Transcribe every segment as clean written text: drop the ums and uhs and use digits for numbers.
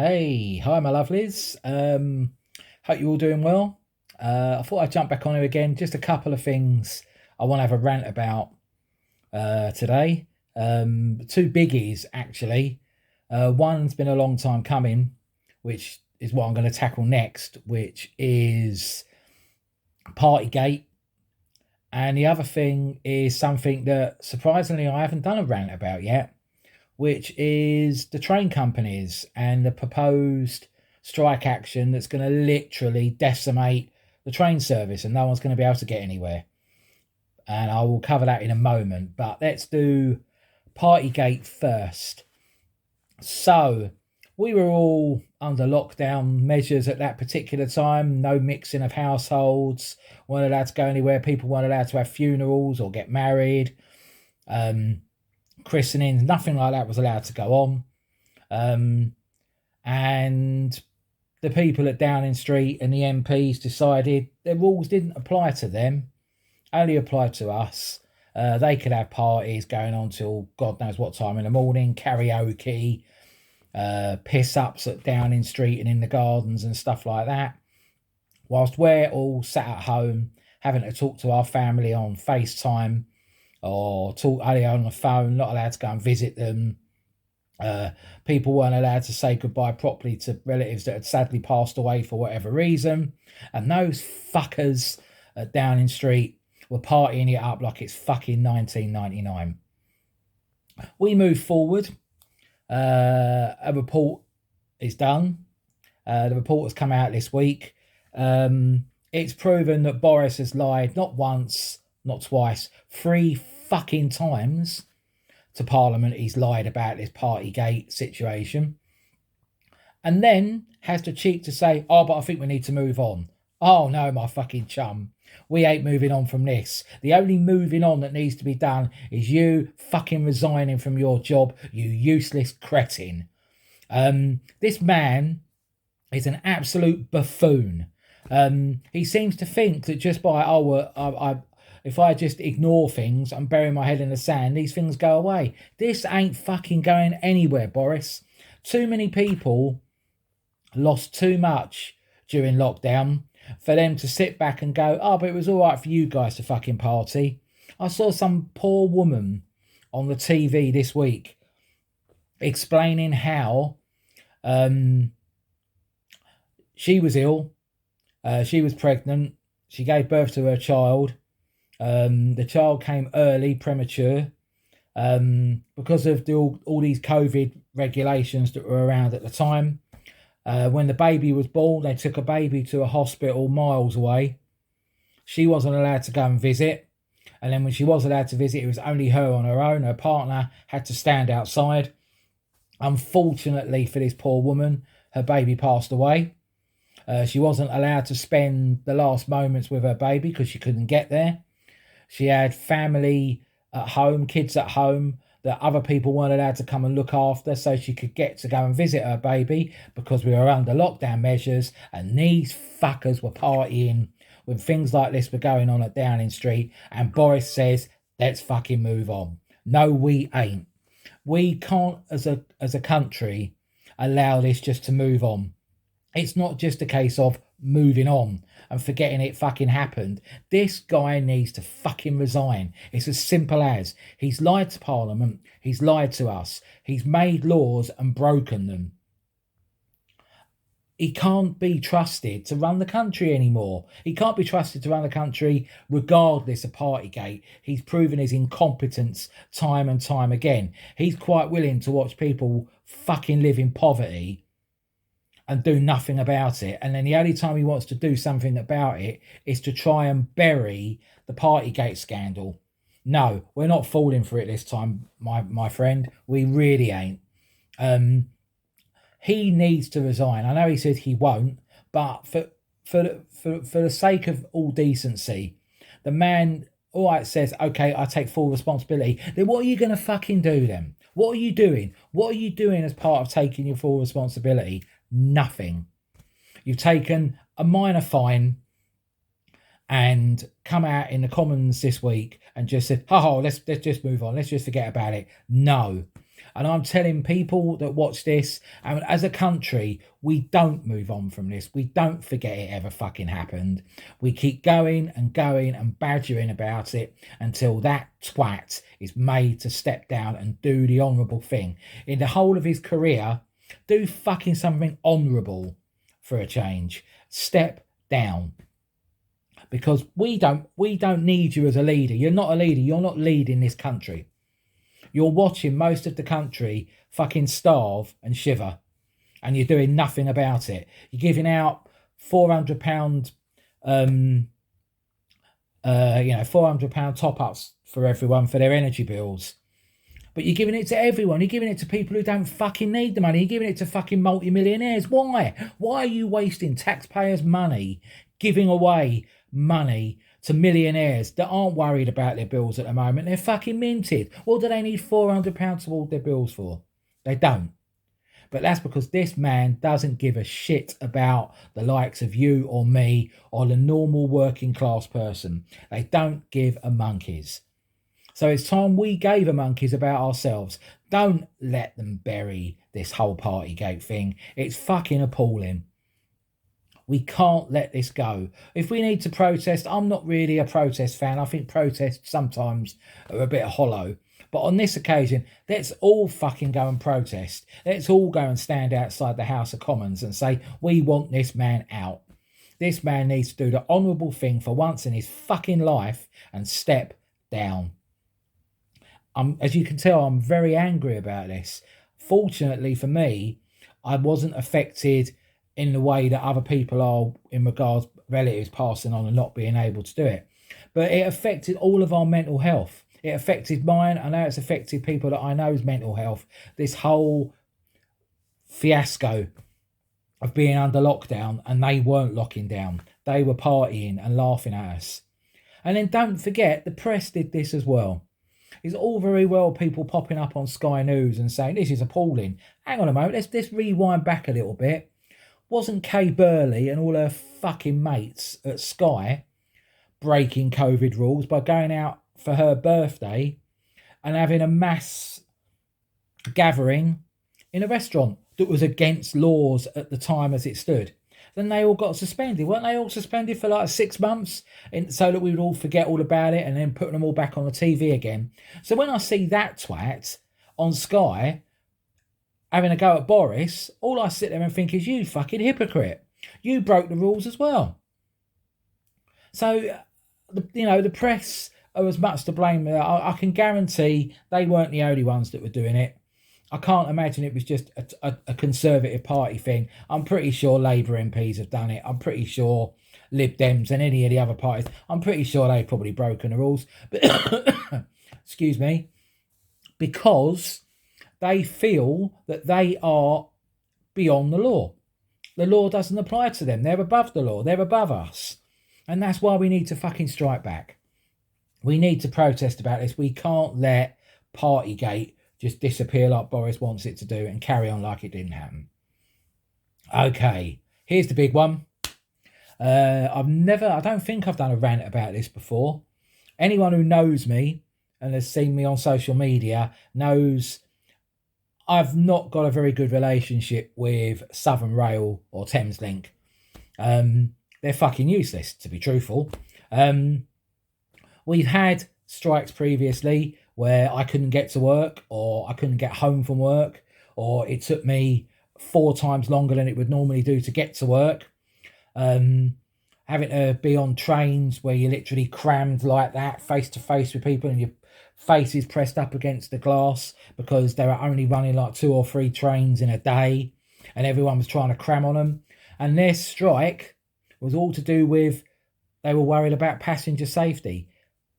Hey, hi, my lovelies. Hope you're all doing well. I thought I'd jump back on here again. Just a couple of things I want to have a rant about today. Two biggies, actually. One's been a long time coming, which is what I'm going to tackle next, which is Partygate. And the other thing is something that surprisingly I haven't done a rant about yet, which is the train companies and the proposed strike action that's going to literally decimate the train service and no one's going to be able to get anywhere. And I will cover that in a moment, but let's do Partygate first. So, we were all under lockdown measures at that particular time. No mixing of households, weren't allowed to go anywhere. People weren't allowed to have funerals or get married. Christenings, nothing like that was allowed to go on. And the people at Downing Street and the MPs decided the rules didn't apply to them, only applied to us. They could have parties going on till God knows what time in the morning, karaoke, piss ups at Downing Street and in the gardens and stuff like that. Whilst we're all sat at home having to talk to our family on FaceTime or talk early on the phone, not allowed to go and visit them. People weren't allowed to say goodbye properly to relatives that had sadly passed away for whatever reason. And those fuckers at Downing Street were partying it up like it's fucking 1999. We move forward. A report is done. The report has come out this week. It's proven that Boris has lied not once, not twice, 3 fucking times to Parliament. He's lied about this Partygate situation. And then has the cheek to say, oh, but I think we need to move on. Oh, no, my fucking chum. We ain't moving on from this. The only moving on that needs to be done is you fucking resigning from your job, you useless cretin. This man is an absolute buffoon. He seems to think that just by, if I just ignore things and bury my head in the sand, these things go away. This ain't fucking going anywhere, Boris. Too many people lost too much during lockdown for them to sit back and go, oh, but it was all right for you guys to fucking party. I saw some poor woman on the TV this week explaining how she was ill, she was pregnant, she gave birth to her child. The child came early, premature, because of all these COVID regulations that were around at the time. When the baby was born, they took a baby to a hospital miles away. She wasn't allowed to go and visit. And then when she was allowed to visit, it was only her on her own. Her partner had to stand outside. Unfortunately for this poor woman, her baby passed away. She wasn't allowed to spend the last moments with her baby because she couldn't get there. She had family at home, kids at home, that other people weren't allowed to come and look after so she could get to go and visit her baby because we were under lockdown measures and these fuckers were partying when things like this were going on at Downing Street. And Boris says, let's fucking move on. No, we ain't. We can't, as a country, allow this just to move on. It's not just a case of moving on and forgetting it fucking happened. This guy needs to fucking resign. It's as simple as he's lied to Parliament, he's lied to us, he's made laws and broken them. He can't be trusted to run the country anymore. He can't be trusted to run the country regardless of Partygate. He's proven his incompetence time and time again. He's quite willing to watch people fucking live in poverty and do nothing about it. And then the only time he wants to do something about it is to try and bury the Partygate scandal. No, we're not falling for it this time, my friend. We really ain't. He needs to resign. I know he said he won't, but for the sake of all decency, the man, all right, says, okay, I take full responsibility. Then what are you going to fucking do then? What are you doing? What are you doing as part of taking your full responsibility? Nothing. You've taken a minor fine and come out in the Commons this week and just said, oh, let's just move on. Let's just forget about it. No. And I'm telling people that watch this, and as a country, we don't move on from this. We don't forget it ever fucking happened. We keep going and badgering about it until that twat is made to step down and do the honourable thing. In the whole of his career, do fucking something honourable for a change. Step down. Because we don't need you as a leader. You're not a leader. You're not leading this country. You're watching most of the country fucking starve and shiver, and you're doing nothing about it. You're giving out £400, £400 top ups for everyone for their energy bills, but you're giving it to everyone. You're giving it to people who don't fucking need the money. You're giving it to fucking multi-millionaires. Why? Why are you wasting taxpayers' money giving away money to millionaires that aren't worried about their bills at the moment? They're fucking minted. What do they need £400 toward their bills for? They don't. But that's because this man doesn't give a shit about the likes of you or me or the normal working class person. They don't give a monkeys. So it's time we gave a monkeys about ourselves. Don't let them bury this whole Partygate thing. It's fucking appalling. We can't let this go. If we need to protest, I'm not really a protest fan. I think protests sometimes are a bit hollow. But on this occasion, let's all fucking go and protest. Let's all go and stand outside the House of Commons and say, we want this man out. This man needs to do the honourable thing for once in his fucking life and step down. As you can tell, I'm very angry about this. Fortunately for me, I wasn't affected in the way that other people are in regards relatives passing on and not being able to do it. But it affected all of our mental health. It affected mine. I know it's affected people that I know's mental health. This whole fiasco of being under lockdown, and they weren't locking down. They were partying and laughing at us. And then don't forget, the press did this as well. It's all very well people popping up on Sky News and saying, this is appalling. Hang on a moment, let's rewind back a little bit. Wasn't Kay Burley and all her fucking mates at Sky breaking COVID rules by going out for her birthday and having a mass gathering in a restaurant that was against laws at the time as it stood? Then they all got suspended. Weren't they all suspended for like 6 months so that we would all forget all about it and then putting them all back on the TV again? So when I see that twat on Sky having a go at Boris, all I sit there and think is, you fucking hypocrite. You broke the rules as well. So, the press are as much to blame. I can guarantee they weren't the only ones that were doing it. I can't imagine it was just a Conservative Party thing. I'm pretty sure Labour MPs have done it. I'm pretty sure Lib Dems and any of the other parties, I'm pretty sure they've probably broken the rules. But excuse me. Because they feel that they are beyond the law. The law doesn't apply to them. They're above the law. They're above us. And that's why we need to fucking strike back. We need to protest about this. We can't let Partygate just disappear like Boris wants it to do and carry on like it didn't happen. Okay, here's the big one. I don't think I've done a rant about this before. Anyone who knows me and has seen me on social media knows I've not got a very good relationship with Southern Rail or Thameslink. They're fucking useless, to be truthful. We've had strikes previously where I couldn't get to work or I couldn't get home from work, or it took me 4 times longer than it would normally do to get to work. Having to be on trains where you're literally crammed like that, face to face with people, and your face is pressed up against the glass because they were only running like 2 or 3 trains in a day and everyone was trying to cram on them. And their strike was all to do with they were worried about passenger safety.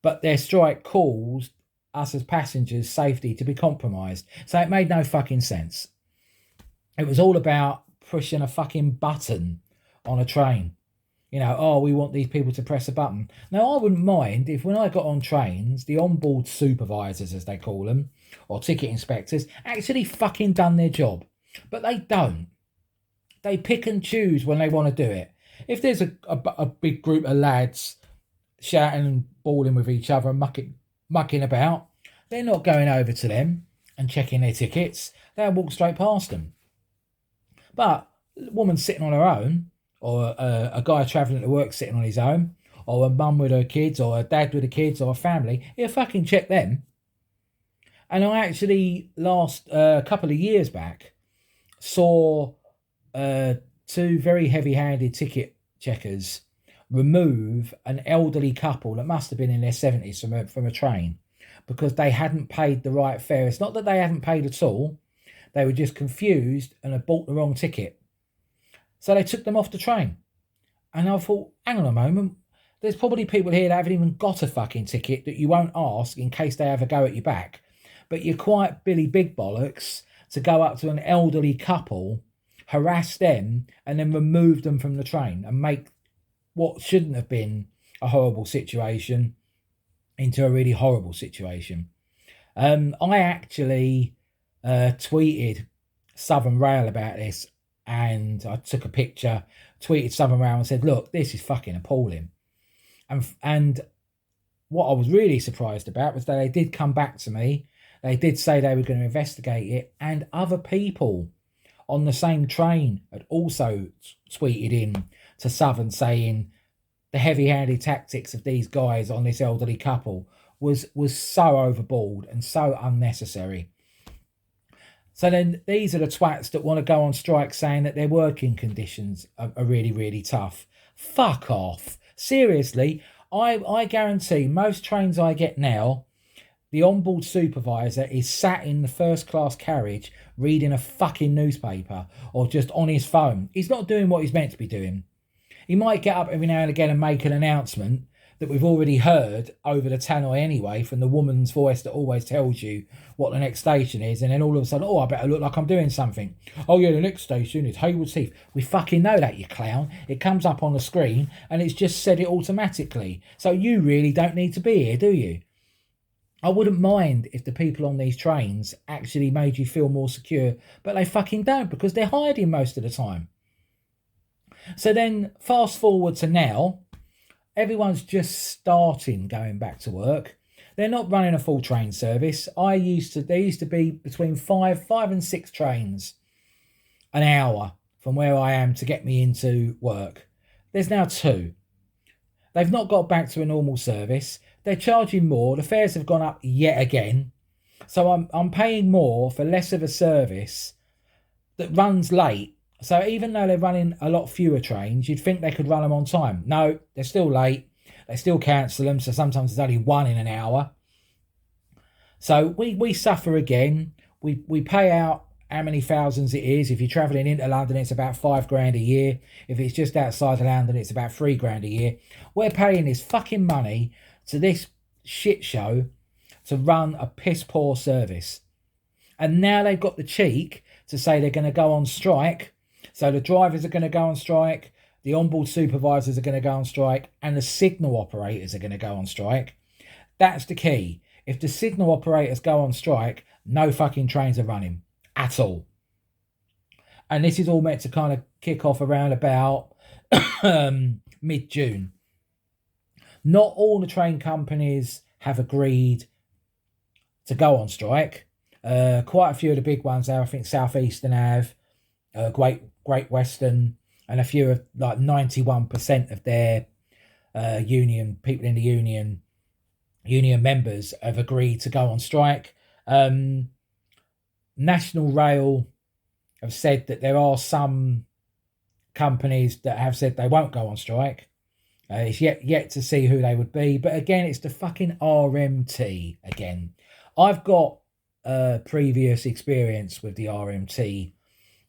But their strike caused us as passengers' safety to be compromised. So it made no fucking sense. It was all about pushing a fucking button on a train. We want these people to press a button. Now, I wouldn't mind if when I got on trains, the onboard supervisors, as they call them, or ticket inspectors, actually fucking done their job. But they don't. They pick and choose when they want to do it. If there's a big group of lads shouting and bawling with each other and mucking about, they're not going over to them and checking their tickets. They'll walk straight past them. But a woman sitting on her own, or a guy travelling to work sitting on his own, or a mum with her kids, or a dad with the kids, or a family, he'll fucking check them. And I actually, last couple of years back, saw two very heavy-handed ticket checkers remove an elderly couple that must have been in their 70s from a train because they hadn't paid the right fare. It's not that they hadn't paid at all. They were just confused and had bought the wrong ticket. So they took them off the train. And I thought, hang on a moment. There's probably people here that haven't even got a fucking ticket that you won't ask in case they have a go at your back. But you're quite Billy Big Bollocks to go up to an elderly couple, harass them, and then remove them from the train and make what shouldn't have been a horrible situation into a really horrible situation. I actually tweeted Southern Rail about this, and I took a picture, tweeted Southern Rail and said, look, this is fucking appalling. And what I was really surprised about was that they did come back to me. They did say they were going to investigate it, and other people on the same train had also tweeted in to Southern saying the heavy-handed tactics of these guys on this elderly couple was so overboard and so unnecessary. So then these are the twats that want to go on strike saying that their working conditions are really, really tough. Fuck off. Seriously, I guarantee most trains I get now, the onboard supervisor is sat in the first class carriage reading a fucking newspaper or just on his phone. He's not doing what he's meant to be doing. He might get up every now and again and make an announcement that we've already heard over the tannoy anyway from the woman's voice that always tells you what the next station is, and then all of a sudden, oh, I better look like I'm doing something. Oh yeah, the next station is Haywards Heath. We fucking know that, you clown. It comes up on the screen and it's just said it automatically. So you really don't need to be here, do you? I wouldn't mind if the people on these trains actually made you feel more secure, but they fucking don't because they're hiding most of the time. So then fast forward to now, everyone's just starting going back to work. They're not running a full train service. There used to be between five and six trains an hour from where I am to get me into work. There's now two. They've not got back to a normal service. They're charging more. The fares have gone up yet again. So I'm paying more for less of a service that runs late. So even though they're running a lot fewer trains, you'd think they could run them on time. No, they're still late. They still cancel them. So sometimes there's only one in an hour. So we suffer again. We pay out how many thousands it is. If you're travelling into London, it's about $5,000 a year. If it's just outside of London, it's about $3,000 a year. We're paying this fucking money to this shit show to run a piss poor service. And now they've got the cheek to say they're going to go on strike. So the drivers are going to go on strike, the onboard supervisors are going to go on strike, and the signal operators are going to go on strike. That's the key. If the signal operators go on strike, no fucking trains are running at all. And this is all meant to kind of kick off around about mid-June. Not all the train companies have agreed to go on strike. Quite a few of the big ones there, I think South Eastern have, Great Western, and a few of like 91% of their union people in the union members have agreed to go on strike. National Rail have said that there are some companies that have said they won't go on strike. It's yet to see who they would be, but again, it's the fucking RMT again. I've got previous experience with the RMT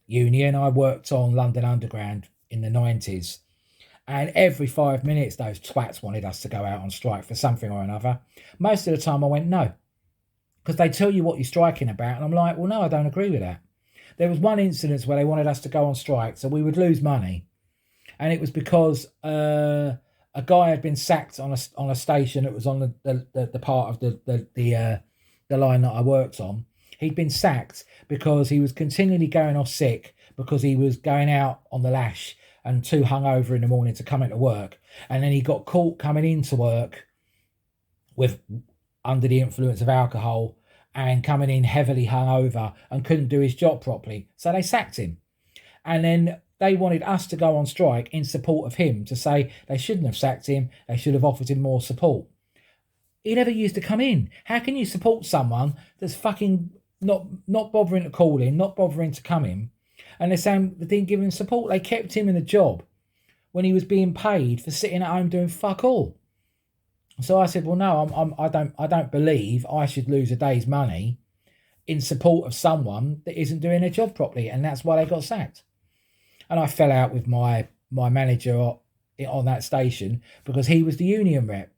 union. I worked on London Underground in the 90s, and every 5 minutes those twats wanted us to go out on strike for something or another. Most of the time I went no, because they tell you what you're striking about, and I'm like, well, no, I don't agree with that. There was one incident where they wanted us to go on strike so we would lose money, and it was because a guy had been sacked on a station that was on the part of the line that I worked on. He'd been sacked because he was continually going off sick because he was going out on the lash and too hungover in the morning to come into work. And then he got caught coming into work with under the influence of alcohol and coming in heavily hungover and couldn't do his job properly. So they sacked him. And then they wanted us to go on strike in support of him, to say they shouldn't have sacked him, they should have offered him more support. He never used to come in. How can you support someone that's fucking not bothering to call in, not bothering to come in, and they're saying they didn't give him support? They kept him in the job when he was being paid for sitting at home doing fuck all. So I said, well, no, I don't believe I should lose a day's money in support of someone that isn't doing their job properly, and that's why they got sacked. And I fell out with my manager on that station because he was the union rep,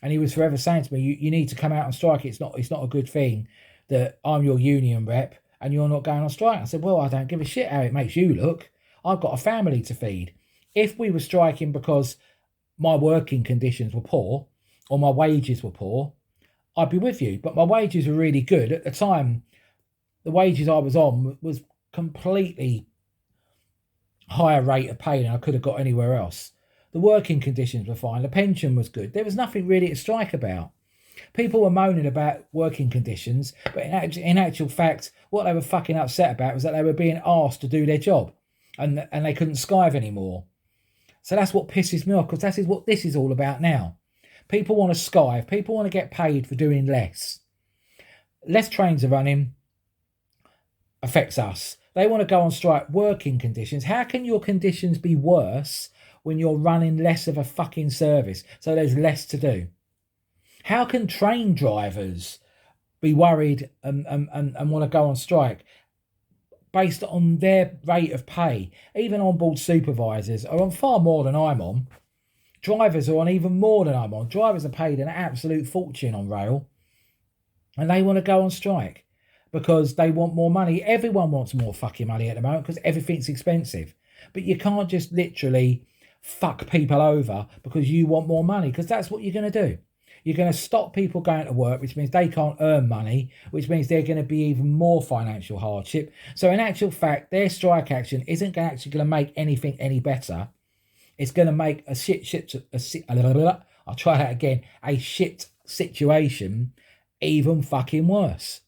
and he was forever saying to me, "You need to come out on strike. It's not a good thing that I'm your union rep and you're not going on strike." I said, "Well, I don't give a shit how it makes you look. I've got a family to feed. If we were striking because my working conditions were poor or my wages were poor, I'd be with you. But my wages were really good at the time. The wages I was on was completely higher rate of pay than I could have got anywhere else. The working conditions were fine. The pension was good. There was nothing really to strike about. People were moaning about working conditions, but in actual fact, what they were fucking upset about was that they were being asked to do their job, and they couldn't skive anymore. So that's what pisses me off, because that is what this is all about now. People want to skive. People want to get paid for doing less. Less trains are running affects us. They want to go on strike. Working conditions. How can your conditions be worse when you're running less of a fucking service? So there's less to do. How can train drivers be worried and want to go on strike based on their rate of pay? Even on-board supervisors are on far more than I'm on. Drivers are on even more than I'm on. Drivers are paid an absolute fortune on rail, and they want to go on strike because they want more money. Everyone wants more fucking money at the moment because everything's expensive. But you can't just literally fuck people over because you want more money, because that's what you're going to do. You're going to stop people going to work, which means they can't earn money, which means they're going to be even more financial hardship. So in actual fact, their strike action isn't actually going to make anything any better. It's going to make a shit situation even fucking worse.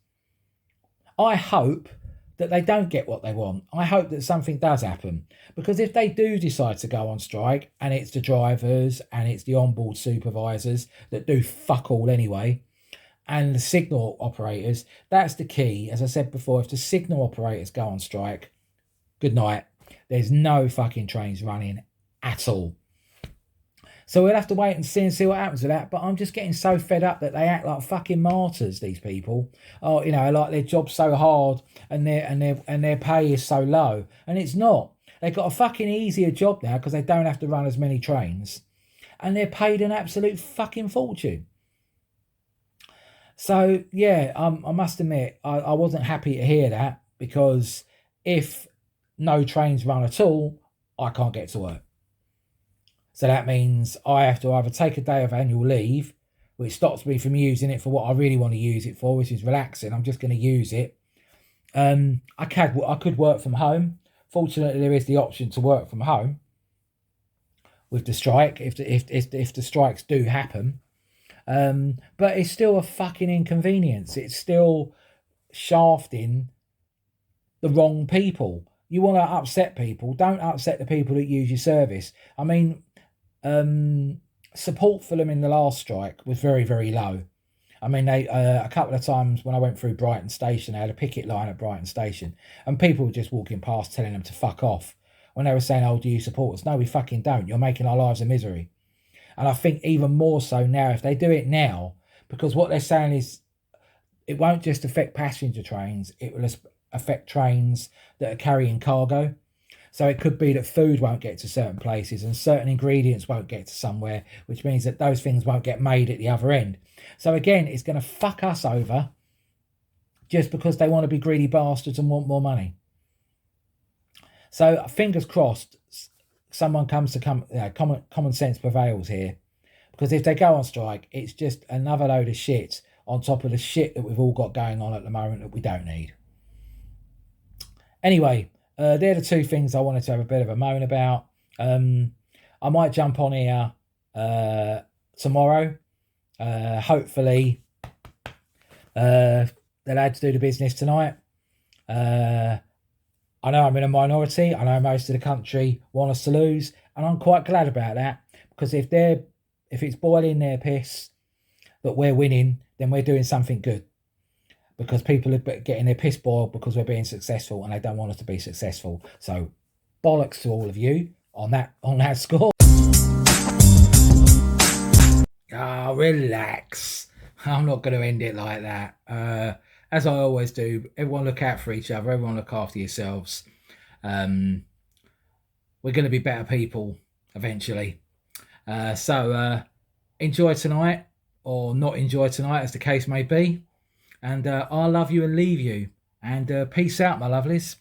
I hope that they don't get what they want. I hope that something does happen, because if they do decide to go on strike, and it's the drivers and it's the onboard supervisors that do fuck all anyway, and the signal operators, that's the key. As I said before, if the signal operators go on strike, good night. There's no fucking trains running at all. So we'll have to wait and see what happens with that. But I'm just getting so fed up that they act like fucking martyrs, these people. Oh, you know, like their job's so hard and their pay is so low. And it's not. They've got a fucking easier job now because they don't have to run as many trains. And they're paid an absolute fucking fortune. So, yeah, I must admit, I wasn't happy to hear that, because if no trains run at all, I can't get to work. So that means I have to either take a day of annual leave, which stops me from using it for what I really want to use it for, which is relaxing. I'm just going to use it. I could work from home. Fortunately, there is the option to work from home with the strike, if the strikes do happen. But it's still a fucking inconvenience. It's still shafting the wrong people. You want to upset people, don't upset the people that use your service. I mean, support for them in the last strike was very, very low. I mean, they a couple of times when I went through Brighton Station, they had a picket line at Brighton Station, and people were just walking past telling them to fuck off. When they were saying, "Oh, do you support us?" No, we fucking don't. You're making our lives a misery. And I think even more so now, if they do it now, because what they're saying is it won't just affect passenger trains, it will affect trains that are carrying cargo. So it could be that food won't get to certain places and certain ingredients won't get to somewhere, which means that those things won't get made at the other end. So again, it's going to fuck us over just because they want to be greedy bastards and want more money. So fingers crossed, someone comes to common sense prevails here. Because if they go on strike, it's just another load of shit on top of the shit that we've all got going on at the moment that we don't need. Anyway, they're the two things I wanted to have a bit of a moan about. I might jump on here tomorrow. Hopefully, the lads do the business tonight. I know I'm in a minority. I know most of the country want us to lose, and I'm quite glad about that, because if it's boiling their piss that we're winning, then we're doing something good. Because people are getting their piss boiled because we're being successful, and they don't want us to be successful. So bollocks to all of you on that score. Ah, relax. I'm not going to end it like that. As I always do, everyone look out for each other. Everyone look after yourselves. Um, we're going to be better people eventually. So enjoy tonight, or not enjoy tonight, as the case may be. And I'll love you and leave you. And peace out, my lovelies.